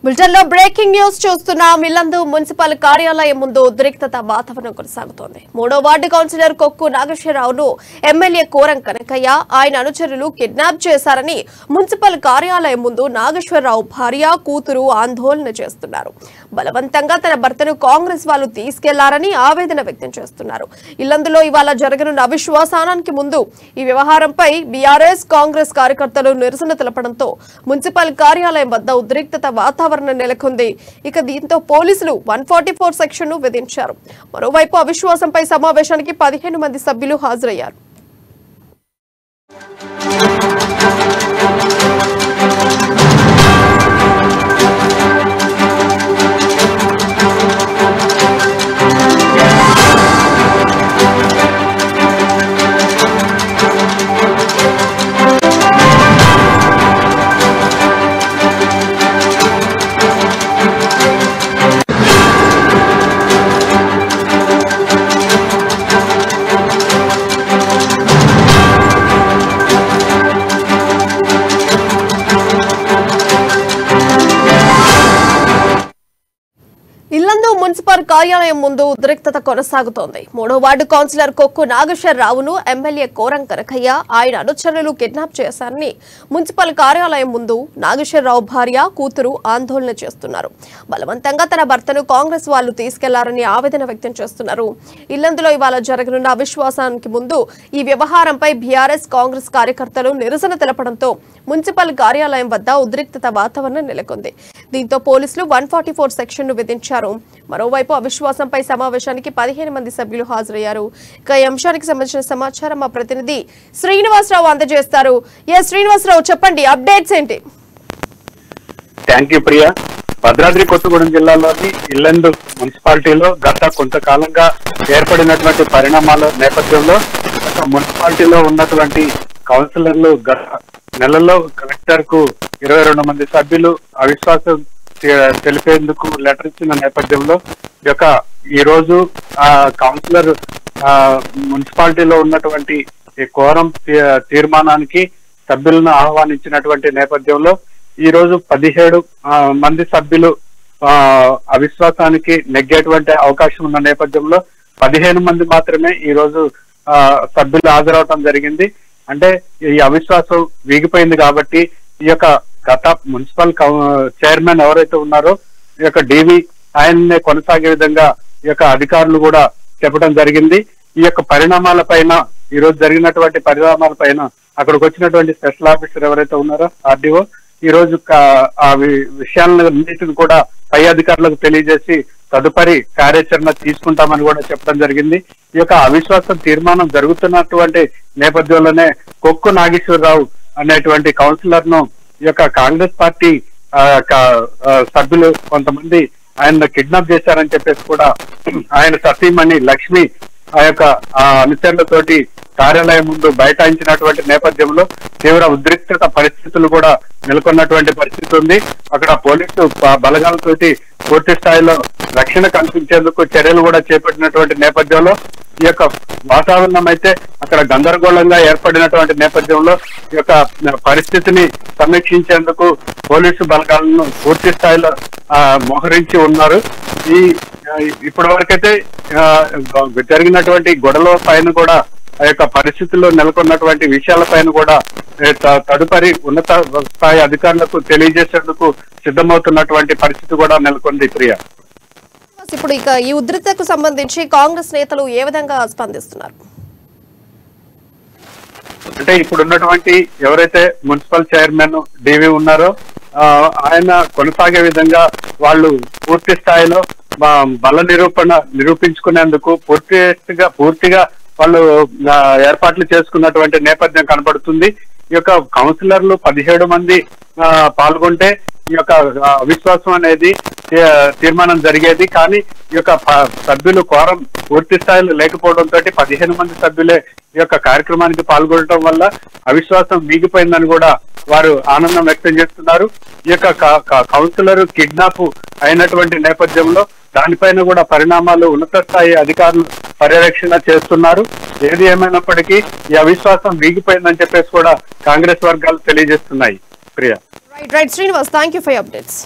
Bulletin లో breaking news చూస్తున్నాం. Yellandu municipal కార్యాలయం ముందు ఉద్రిక్తత వాతావరణం కొనసాగుతోంది. 3వ వార్డు కౌన్సిలర్ కొక్కు నాగేశ్వరరావును ఎమ్మెల్యే కోరం కనకయ్య ఆయన అనుచరులు కిడ్నాప్ చేశారని మున్సిపల్ కార్యాలయం ముందు నాగేశ్వరరావు భార్య కూతురు ఆందోళన చేస్తున్నారు. బలవంతంగా తన భర్తను కాంగ్రెస్ వాళ్ళు తీసుకెళ్లారని ఆవేదన వ్యక్తం చేస్తున్నారు. ఇల్లందులో ఇవాళ జరగనున్న అవిశ్వాసానికి ముందు ఈ వ్యవహారంపై బీఆర్ఎస్ కాంగ్రెస్ కార్యకర్తలు నిరసన తెలపడంతో మున్సిపల్ కార్యాలయం వద్ద ఉద్రిక్తత వాతావరణం నెలకొంది. ఇక దీంతో పోలీసులు 144 సెక్షన్ ను విధించారు. మరోవైపు అవిశ్వాసంపై సమావేశానికి 15 మంది సభ్యులు హాజరయ్యారు. ఇల్లందు మున్సిపల్ కార్యాలయం ముందు ఉద్రిక్తత కొనసాగుతోంది. 3వ వార్డు కౌన్సిలర్ కొక్కు నాగేశ్వరరావును ఎమ్మెల్యే కోరం కనకయ్య ఆయన అనుచరులు కిడ్నాప్ చేశారని మున్సిపల్ కార్యాలయం ముందు నాగేశ్వరరావు భార్య కూతురు ఆందోళన చేస్తున్నారు. బలవంతంగా తన భర్తను కాంగ్రెస్ వాళ్ళు తీసుకెళ్లారని ఆవేదన వ్యక్తం చేస్తున్నారు. ఇల్లందులో ఇవాళ జరగనున్న అవిశ్వాసానికి ముందు ఈ వ్యవహారంపై బీఆర్ఎస్ కాంగ్రెస్ కార్యకర్తలు నిరసన తెలపడంతో మున్సిపల్ కార్యాలయం వద్ద ఉద్రిక్తత వాతావరణం నెలకొంది. దీంతో పోలీసులు 144 సెక్షన్ ను విధించారు. మరోవైపు అవిశ్వాసంపై సమావేశానికి 15 మంది సభ్యులు హాజరయ్యారు. ఇక ఈ అంశానికి సంబంధించిన సమాచారం మా ప్రతినిధి శ్రీనివాసరావు అందజేస్తారు. శ్రీనివాసరావు, చెప్పండి, అప్డేట్స్ ఏంటి? Thank you Priya. భద్రాద్రి కొత్తగూడెం జిల్లాలోని ఇల్లందు మున్సిపాలిటీలో గత కొంతకాలంగా ఏర్పడినటువంటి పరిణామాల నేపథ్యంలో మున్సిపాలిటీలో ఉన్నటువంటి కౌన్సిలర్లు గత నెలలో కలెక్టర్ కు 22 మంది సభ్యులు అవిశ్వాసం తెలిపేందుకు లెటర్ ఇచ్చిన నేపథ్యంలో ఈ రోజు ఆ కౌన్సిలర్ మున్సిపాలిటీలో ఉన్నటువంటి కోరం తీర్మానానికి సభ్యులను ఆహ్వానించినటువంటి నేపథ్యంలో ఈ రోజు 17 మంది సభ్యులు అవిశ్వాసానికి నెగ్గేటువంటి అవకాశం ఉన్న నేపథ్యంలో 15 మంది మాత్రమే ఈ రోజు సభ్యులు హాజరవటం జరిగింది. అంటే ఈ అవిశ్వాసం వీగిపోయింది కాబట్టి ఈ గత మున్సిపల్ చైర్మన్ ఎవరైతే ఉన్నారో ఈ డివి ఆయన్నే కొనసాగే విధంగా ఈ అధికారులు కూడా చెప్పడం జరిగింది. ఈ పరిణామాల పైన ఈ రోజు జరిగినటువంటి పరిణామాల పైన అక్కడికి వచ్చినటువంటి స్పెషల్ ఆఫీసర్ ఎవరైతే ఉన్నారో ఆర్డీఓ ఈ రోజు ఆ విషయాలన్నిటిని కూడా పై అధికారులకు తెలియజేసి తదుపరి కార్యాచరణ తీసుకుంటామని కూడా చెప్పడం జరిగింది. ఈ అవిశ్వాసం తీర్మానం జరుగుతున్నటువంటి నేపథ్యంలోనే కొక్కు నాగేశ్వరరావు అనేటువంటి కౌన్సిలర్ ను ఈ కాంగ్రెస్ పార్టీ సభ్యులు కొంతమంది ఆయన కిడ్నాప్ చేశారని చెప్పేసి కూడా ఆయన సతీమణి లక్ష్మి ఆ అనుచరులతోటి కార్యాలయం ముందు బైఠాయించినటువంటి నేపథ్యంలో తీవ్ర ఉద్రిక్తత పరిస్థితులు కూడా నెలకొన్నటువంటి పరిస్థితి ఉంది. అక్కడ పోలీసు బలగాలతోటి పూర్తి స్థాయిలో రక్షణ కల్పించేందుకు చర్యలు కూడా చేపట్టినటువంటి నేపథ్యంలో ఈ వాతావరణం అయితే అక్కడ గందరగోళంగా ఏర్పడినటువంటి నేపథ్యంలో ఈ పరిస్థితిని సమీక్షించేందుకు పోలీసు బలగాలను పూర్తి స్థాయిలో మోహరించి ఉన్నారు. ఇప్పటి వరకైతే జరిగినటువంటి గొడవల పైన కూడా ఆ పరిస్థితుల్లో నెలకొన్నటువంటి విషయాలపైన కూడా తదుపరి ఉన్నత స్థాయి అధికారులకు తెలియజేసేందుకు సిద్ధమవుతున్నటువంటి పరిస్థితి కూడా నెలకొంది. ప్రియా, ఇప్పుడు ఈ ఉద్రిక్తతకు సంబంధించి కాంగ్రెస్ నేతలు ఏ విధంగా స్పందిస్తున్నారు? అంటే ఇప్పుడు ఉన్నటువంటి ఎవరైతే మున్సిపల్ చైర్మన్ డివి ఉన్నారో ఆయన కొనసాగే విధంగా వాళ్ళు పూర్తి స్థాయిలో బల నిరూపించుకునేందుకు పూర్తిగా వాళ్ళు ఏర్పాట్లు చేసుకున్నటువంటి నేపథ్యం కనబడుతుంది. ఈ కౌన్సిలర్లు 17 మంది పాల్గొంటే ఈ అవిశ్వాసం అనేది తీర్మానం జరిగేది. కానీ ఈ సభ్యులు కోరం పూర్తి స్థాయిలో లేకపోవడంతో 15 మంది సభ్యులే ఈ కార్యక్రమానికి పాల్గొనడం వల్ల అవిశ్వాసం వీగిపోయిందని కూడా వారు ఆనందం వ్యక్తం చేస్తున్నారు. ఈ కౌన్సిలర్ కిడ్నాప్ అయినటువంటి నేపథ్యంలో దానిపైన కూడా పరిణామాలు ఉన్నత స్థాయి అధికారులు పర్యవేక్షణ చేస్తున్నారు. ఏది ఏమైనప్పటికీ ఈ అవిశ్వాసం వీగిపోయిందని చెప్పేసి కూడా కాంగ్రెస్ వర్గాలు తెలియజేస్తున్నాయి. Priya, right Srinivas, thank you for your updates.